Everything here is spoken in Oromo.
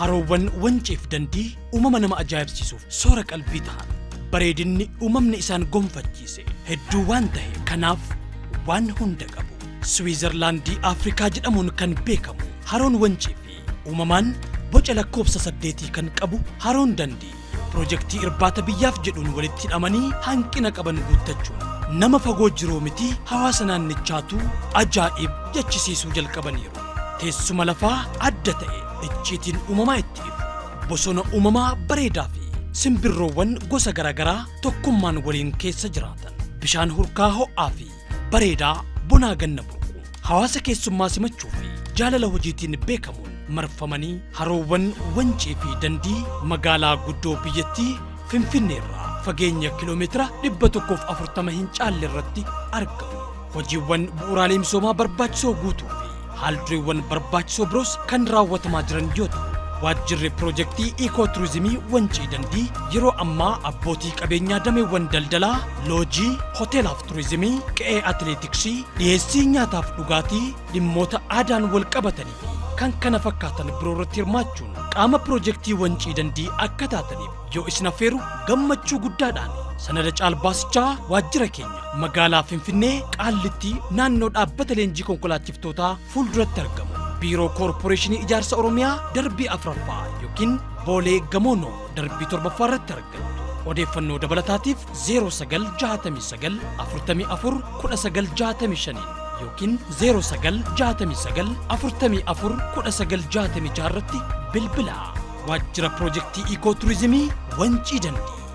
Haroowwan wanciif dandii uumama nama ajaa'ibsiisuuf soora qalbii ta'an bareedinni uumamni isaan gonfachiise hedduu waan ta'e kanaaf waan hunda qabu. Swiizerlaandii Afrikaa jedhamuun kan beekamu haroon wancii fi uumamaan boca lakkoofsa 8 kan qabu haroon dandii piroojeektii irbaata biyyaaf jedhuun walitti hidhamanii hanqina qaban guuttachuun nama fagoo jiruu miti hawaasa naannichaatu ajaa'ib jechisiisuu jalqabaniiru. Teessuma lafaa adda ta'e icciitiin uumamaa itti ifu bosona uumamaa bareedaa fi simbirroowwan gosa garaagaraa tokkummaan waliin keessa jiraatan bishaan hurkaa ho'aa fi bareedaa bonaa ganna burqu hawaasa keessummaa simachuu fi jaalala hojiitiin beekamuun marfamanii haroowwan wancii fi dandii magaalaa guddoo biyyattii Finfinneerraa fageenya kiiloomeetira 140 hin caalle irratti argamu. Hojiiwwan bu'uuraalee misoomaa barbaachisoo guutuu fi haaldureewwan barbaachisoo biroos kan raawwatamaa jiran yoo ta'u waajjirri piroojeektii Ikooturizimii wancii dandii yeroo ammaa abbootii qabeenyaa dameewwan daldalaa loojii hoteelaaf turizimii qe'ee atileetiksii dhiyeessii nyaataaf dhugaatii dhimmoota aadaan wal qabatanii fi kan kana fakkaatan biroo irratti hirmaachuun qaama piroojeektii wancii dandii akka taataniif yoo isin affeeru gammachuu guddaadhaan sanada caalbaasichaa waajjira keenya magaalaa Finfinnee Qaallitti naannoo dhaabbata leenjii konkolaachiftootaa fuulduratti argamu. Biiroo Koorporeeshinii Ijaarsa Oromiyaa darbii 4ffaa yookiin Boolee Gamoonoo darbii 7ffaa irratti argamtu. Odeeffannoo dabalataatiif 0969 44 1965 yookiin 0969 44 1966 irratti bilbilaa. Waajjira piroojeektii Ikooturizimii wancii dandii.